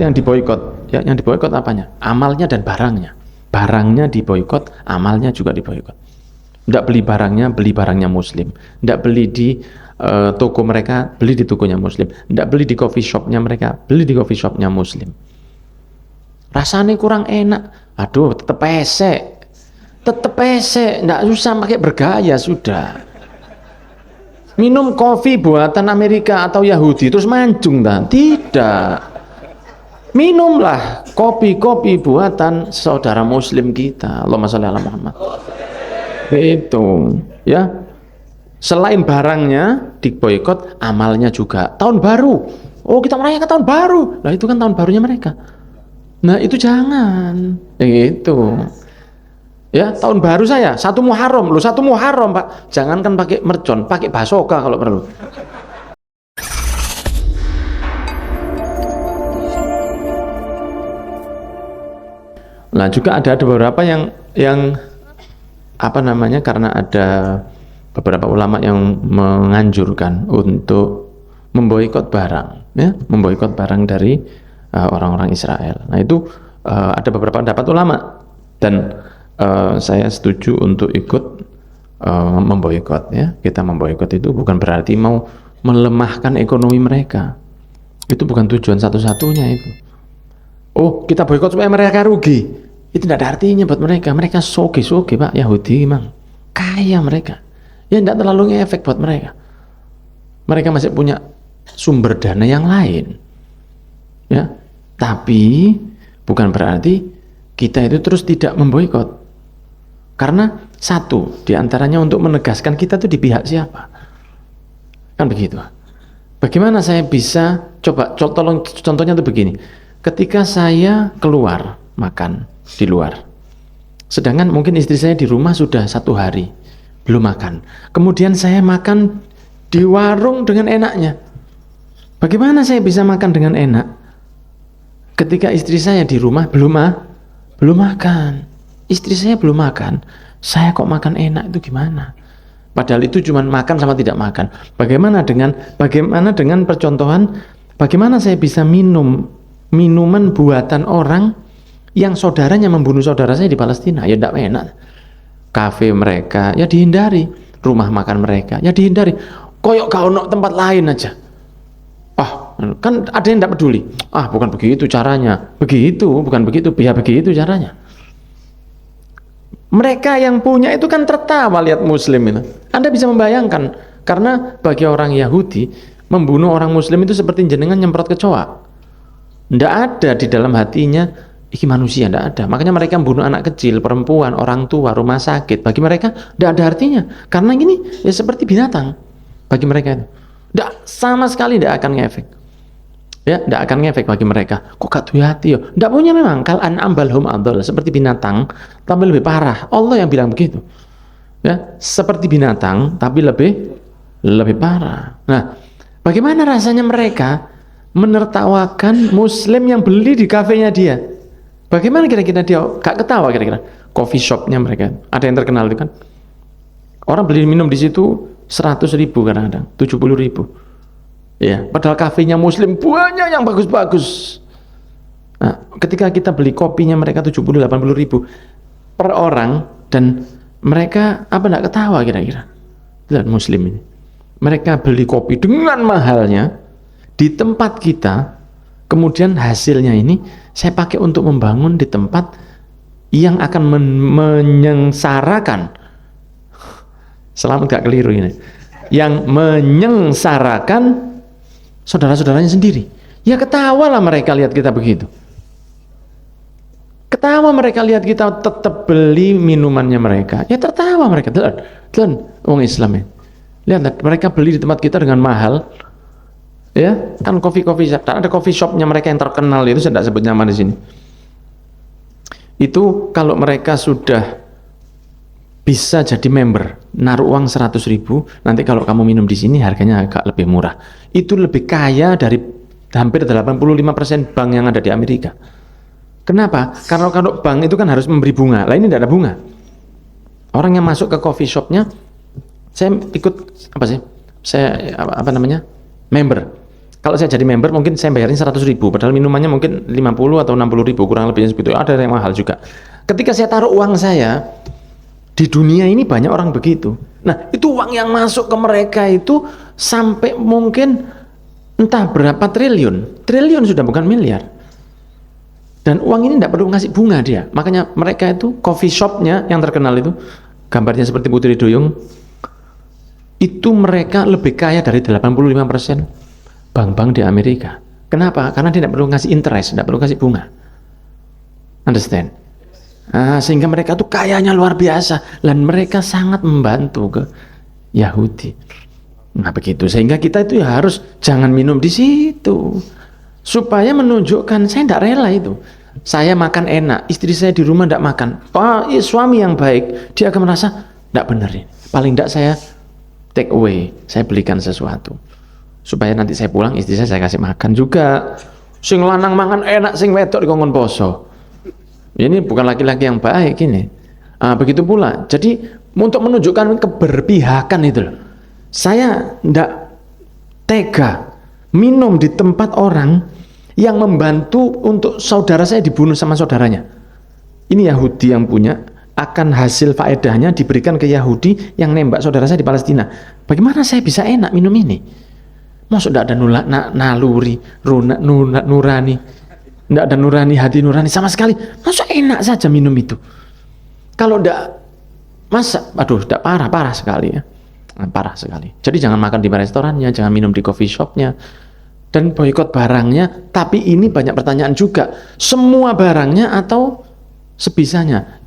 yang diboikot. Ya, yang diboikot apanya? Amalnya dan barangnya. Barangnya diboikot, amalnya juga diboikot. Nggak beli barangnya Muslim. Nggak beli di toko mereka, beli di tokonya Muslim. Nggak beli di coffee shopnya mereka, beli di coffee shopnya Muslim. Rasanya kurang enak. Aduh, tetep pesek. Nggak susah pakai bergaya sudah. Minum kopi buatan Amerika atau Yahudi terus mancung dah? Tidak. Minumlah kopi-kopi buatan saudara Muslim kita. Allahumma sholli ala Muhammad. Itu, ya. Selain barangnya diboikot, amalnya juga. Tahun baru. Oh, kita merayakan tahun baru. Nah, itu kan tahun barunya mereka. Nah, itu jangan. Itu. Ya, tahun baru saya, 1 Muharram. Loh, 1 Muharram, Pak. Jangankan pakai mercon, pakai basoka kalau perlu. Nah, juga ada beberapa yang apa namanya, karena ada beberapa ulama yang menganjurkan untuk memboikot barang, ya, memboikot barang dari orang-orang Israel. Nah, itu ada beberapa pendapat ulama dan saya setuju untuk ikut memboikot, ya. Kita memboikot itu bukan berarti mau melemahkan ekonomi mereka. Itu bukan tujuan satu-satunya itu. Oh, kita boikot supaya mereka rugi. Itu tidak ada artinya buat mereka. Mereka soge-soge, Pak. Yahudi memang kaya mereka. Ya tidak terlalu ngefek buat mereka. Mereka masih punya sumber dana yang lain. Ya, tapi bukan berarti kita itu terus tidak memboikot. Karena satu diantaranya untuk menegaskan kita tuh di pihak siapa. Kan begitu. Bagaimana saya bisa, coba tolong contohnya tuh begini. Ketika saya keluar makan di luar, sedangkan mungkin istri saya di rumah sudah 1 hari belum makan, kemudian saya makan di warung dengan enaknya. Bagaimana saya bisa makan dengan enak ketika istri saya di rumah belum makan? Istri saya belum makan, saya kok makan enak, itu gimana? Padahal itu cuma makan sama tidak makan. Bagaimana dengan percontohan, bagaimana saya bisa minum minuman buatan orang yang saudaranya membunuh saudara saya di Palestina? Ya tidak enak. Kafe mereka ya dihindari, rumah makan mereka ya dihindari. Koyok gak ono tempat lain aja. Kan ada yang tidak peduli. Bukan begitu caranya. Bukan begitu caranya. Mereka yang punya itu kan tertawa lihat Muslim itu. Anda bisa membayangkan, karena bagi orang Yahudi membunuh orang Muslim itu seperti jenengan nyemprot kecoa. Tidak ada di dalam hatinya, ini manusia, tidak ada. Makanya mereka membunuh anak kecil, perempuan, orang tua, rumah sakit. Bagi mereka tidak ada artinya, karena ini ya seperti binatang. Bagi mereka itu sama sekali tidak akan ngefek. Ya, tidak akan ngefek bagi mereka. Kok gak tuh hati yo? Tidak punya memang. Kal an'am balhum adol, seperti binatang tapi lebih parah. Allah yang bilang begitu. Ya, seperti binatang tapi lebih parah. Nah, bagaimana rasanya mereka menertawakan Muslim yang beli di kafenya dia? Bagaimana kira-kira dia gak ketawa kira-kira? Coffee shopnya mereka, ada yang terkenal itu kan. Orang beli minum di situ 100.000 kadang-kadang, 70.000. Ya, padahal kafenya Muslim banyak yang bagus-bagus. Nah, ketika kita beli kopinya mereka 70-80.000 per orang, dan mereka tidak ketawa kira-kira? Lihat Muslim ini, mereka beli kopi dengan mahalnya di tempat kita, kemudian hasilnya ini saya pakai untuk membangun di tempat yang akan menyengsarakan, selamat gak keliru ini, yang menyengsarakan saudara-saudaranya sendiri. Ya ketawa lah mereka lihat kita begitu. Ketawa mereka lihat kita tetap beli minumannya mereka. Ya tertawa mereka. Telan orang Islam ya. Lihat mereka beli di tempat kita dengan mahal. Ya, kan coffee shop. Ada coffee shopnya mereka yang terkenal itu, saya tidak sebut nama di sini. Itu kalau mereka sudah bisa jadi member, naruh uang 100.000, nanti kalau kamu minum di sini harganya agak lebih murah. Itu lebih kaya dari hampir 85% bank yang ada di Amerika. Kenapa? Karena kalau bank itu kan harus memberi bunga. Lah ini tidak ada bunga. Orang yang masuk ke coffee shopnya, saya ikut member. Kalau saya jadi member mungkin saya bayarin 100.000, padahal minumannya mungkin 50 atau 60.000, kurang lebihnya segitu. Ada yang mahal juga. Ketika saya taruh uang saya, di dunia ini banyak orang begitu. Nah, itu uang yang masuk ke mereka itu sampai mungkin entah berapa triliun. Triliun sudah bukan miliar. Dan uang ini tidak perlu ngasih bunga dia. Makanya mereka itu coffee shopnya yang terkenal itu, gambarnya seperti Putri Duyung, itu mereka lebih kaya dari 85% bank-bank di Amerika. Kenapa? Karena dia tidak perlu ngasih interest, tidak perlu kasih bunga. Understand? Nah, sehingga mereka tuh kayanya luar biasa, dan mereka sangat membantu ke Yahudi. Nah begitu, sehingga kita itu ya harus jangan minum di situ, supaya menunjukkan saya tidak rela itu. Saya makan enak, istri saya di rumah tidak makan. Suami yang baik, dia akan merasa tidak benar ini. Paling tidak saya take away, saya belikan sesuatu, supaya nanti saya pulang istri saya kasih makan juga. Sing lanang mangan enak, sing wedok dikongkon poso. Ini bukan laki-laki yang baik ini. Begitu pula. Jadi untuk menunjukkan keberpihakan itu loh. Saya tidak tega minum di tempat orang yang membantu untuk saudara saya dibunuh sama saudaranya. Ini Yahudi yang punya, akan hasil faedahnya diberikan ke Yahudi yang nembak saudara saya di Palestina. Bagaimana saya bisa enak minum ini? Maksud tidak ada naluri, nurani, tidak ada nurani, hati nurani sama sekali. Maksud enak saja minum itu? Kalau tidak, masa, aduh, tidak parah sekali ya. Parah sekali. Jadi jangan makan di restorannya, jangan minum di coffee shopnya, dan boikot barangnya. Tapi ini banyak pertanyaan juga, semua barangnya atau sebisanya?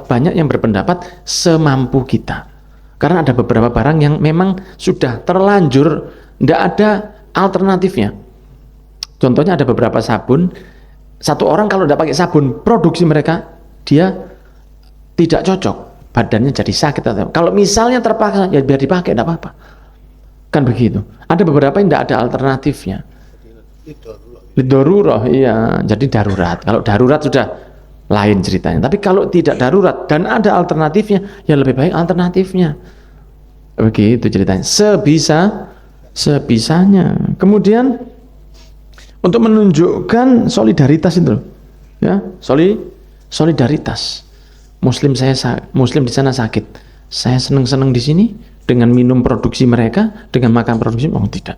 Banyak yang berpendapat semampu kita, karena ada beberapa barang yang memang sudah terlanjur tidak ada alternatifnya. Contohnya ada beberapa sabun, satu orang kalau tidak pakai sabun produksi mereka, dia tidak cocok, badannya jadi sakit. Kalau misalnya terpaksa, ya biar dipakai, tidak apa-apa. Kan begitu. Ada beberapa yang tidak ada alternatifnya. Lidorurah, iya. Jadi darurat. Kalau darurat sudah lain ceritanya. Tapi kalau tidak darurat dan ada alternatifnya, ya lebih baik alternatifnya. Begitu ceritanya. Sebisanya. Kemudian untuk menunjukkan solidaritas itu, ya, solidaritas. Muslim di sana sakit, saya seneng di sini dengan minum produksi mereka, dengan makan produksi. Oh tidak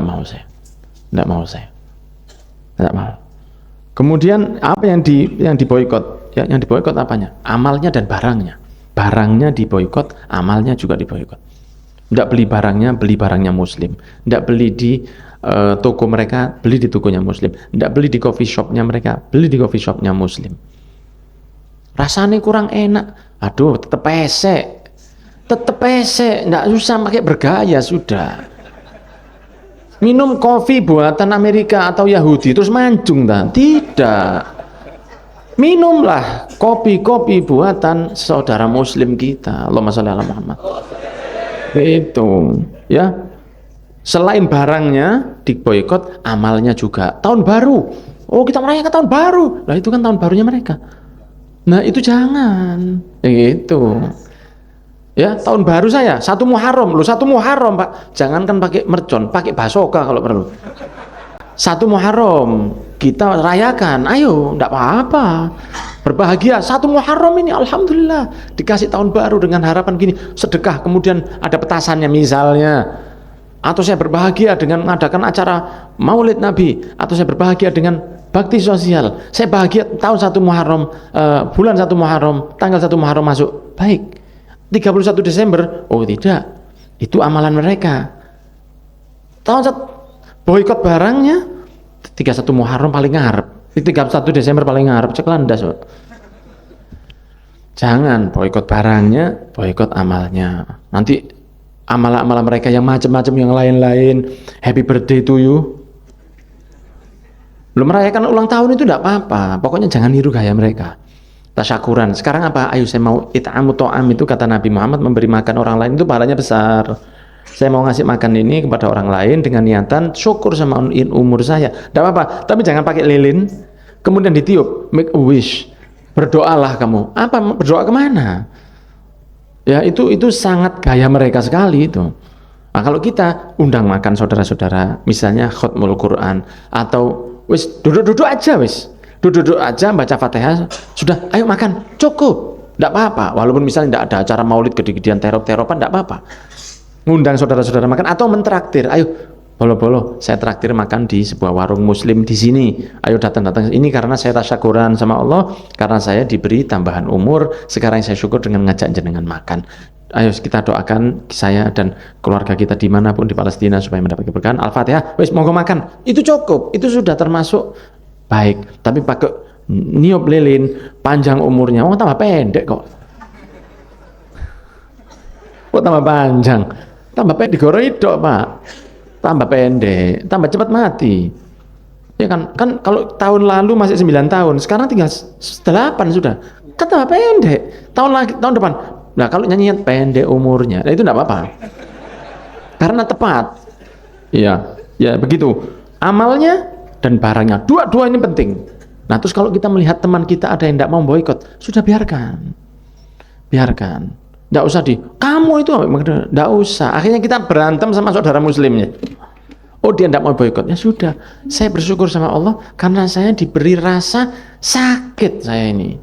mau saya, tidak mau. Kemudian apa yang diboikot? Ya, yang diboikot apanya? Amalnya dan barangnya. Barangnya diboikot, amalnya juga diboikot. Tidak beli barangnya Muslim. Tidak beli di toko mereka, beli di tokonya Muslim. Tidak beli di coffee shopnya mereka, beli di coffee shopnya Muslim. Rasanya kurang enak, aduh tetep pesek, nggak usah pakai bergaya sudah. Minum kopi buatan Amerika atau Yahudi terus mancung dan tidak. Minumlah kopi buatan saudara Muslim kita. Allahumma sholli ala Muhammad. Itu ya. Selain barangnya diboikot, amalnya juga. Tahun baru, oh kita merayakan tahun baru, lah itu kan tahun barunya mereka. Nah itu jangan, gitu. Ya, tahun baru saya, 1 Muharram, loh 1 Muharram Pak, jangankan pakai mercon, pakai basoka kalau perlu. 1 Muharram, kita rayakan, ayo, enggak apa-apa. Berbahagia, 1 Muharram ini, alhamdulillah, dikasih tahun baru dengan harapan gini, sedekah, kemudian ada petasannya misalnya. Atau saya berbahagia dengan mengadakan acara Maulid Nabi, atau saya berbahagia dengan bakti sosial. Saya bahagia tahun 1 Muharram, bulan 1 Muharram, tanggal 1 Muharram masuk. Baik. 31 Desember, oh tidak. Itu amalan mereka. Tahun boikot barangnya 31 Muharram paling ngarep. 31 Desember paling ngarep, cek landas. Jangan boikot barangnya, boikot amalnya. Nanti amal-amal mereka yang macam-macam yang lain-lain, happy birthday to you. Belum merayakan ulang tahun itu tidak apa-apa, pokoknya jangan niru gaya mereka. Tasyakuran. Sekarang apa? Ayo saya mau it'amu to'am, itu kata Nabi Muhammad, memberi makan orang lain itu pahalanya besar. Saya mau ngasih makan ini kepada orang lain dengan niatan syukur sama umur saya. Tidak apa-apa, tapi jangan pakai lilin, kemudian ditiup, make a wish. Berdoalah kamu. Apa? Berdoa kemana? Ya itu sangat gaya mereka sekali itu. Nah, kalau kita undang makan saudara-saudara, misalnya khutmul Quran, atau wis duduk-duduk aja wis, duduk-duduk aja baca Fatihah, sudah, ayo makan, cukup, tidak apa-apa. Walaupun misalnya tidak ada acara maulid gede-gedean terop-teropan, tidak apa-apa. Ngundang saudara-saudara makan atau mentraktir, ayo bolo-bolo, saya traktir makan di sebuah warung muslim di sini. Ayo datang-datang. Ini karena saya tasyakuran sama Allah, karena saya diberi tambahan umur. Sekarang saya syukur dengan ngajak jenengan makan. Ayo kita doakan saya dan keluarga kita dimanapun di Palestina supaya mendapat keberkahan. Al-Fatihah, wes monggo makan. Itu cukup, itu sudah termasuk baik. Tapi pakai niup lilin, panjang umurnya, oh tambah pendek kok. Oh tambah panjang, tambah pendek digoroidok Pak. Tambah pendek, tambah cepat mati. Ya kan kalau tahun lalu masih 9 tahun, sekarang tinggal 8 sudah. Kan tambah pendek. Tahun depan. Nah, kalau nyanyian pendek umurnya, nah itu enggak apa-apa. Karena tepat. Iya, ya begitu. Amalnya dan barangnya, dua-dua ini penting. Nah, terus kalau kita melihat teman kita ada yang enggak mau boikot, sudah biarkan. Biarkan. Nggak usah kamu itu nggak usah. Akhirnya kita berantem sama saudara muslimnya. Oh dia nggak mau boikot, ya sudah. Saya bersyukur sama Allah karena saya diberi rasa sakit saya ini.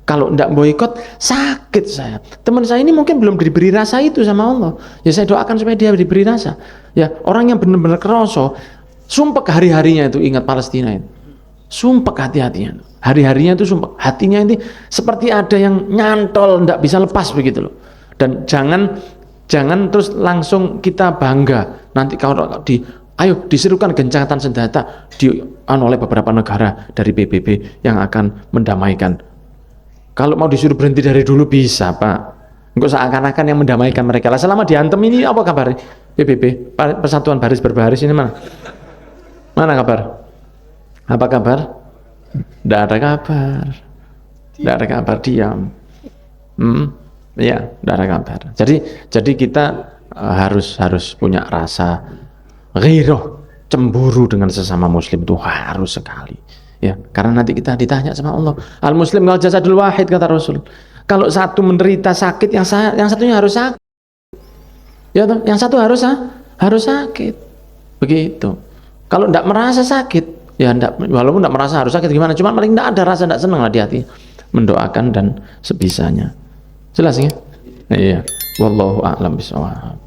Kalau nggak boikot sakit saya. Teman saya ini mungkin belum diberi rasa itu sama Allah. Ya saya doakan supaya dia diberi rasa. Ya orang yang benar-benar keroso, sumpah hari-harinya itu ingat Palestina itu. Sumpah hati-hatinya. Hari-harinya itu sumpah, hatinya ini seperti ada yang nyantol, nggak bisa lepas begitu loh. Dan jangan terus langsung kita bangga. Nanti kalau ayo diserukan gencatan senjata oleh beberapa negara dari PBB yang akan mendamaikan. Kalau mau disuruh berhenti dari dulu bisa Pak. Enggak seakan-akan yang mendamaikan mereka. Lah selama diantem ini apa kabar PBB? Persatuan Baris Berbaris ini mana? Mana kabar? Apa kabar? Tidak ada kabar. Tidak ada kabar, diam. Ya, tidak ada kabar. Jadi kita harus punya rasa ghirah, cemburu dengan sesama muslim itu harus sekali. Ya, karena nanti kita ditanya sama Allah. Al muslim kal jasadul wahid kata Rasul. Kalau satu menderita sakit, yang satunya harus sakit. Ya toh, yang satu harus sakit. Begitu. Kalau tidak merasa sakit, ya enggak, walaupun tidak merasa harus sakit gimana, cuma paling tidak ada rasa tidak senang lah di hati, mendoakan dan sebisanya. Jelas ya? Iya. Wallahu a'lam bishawab.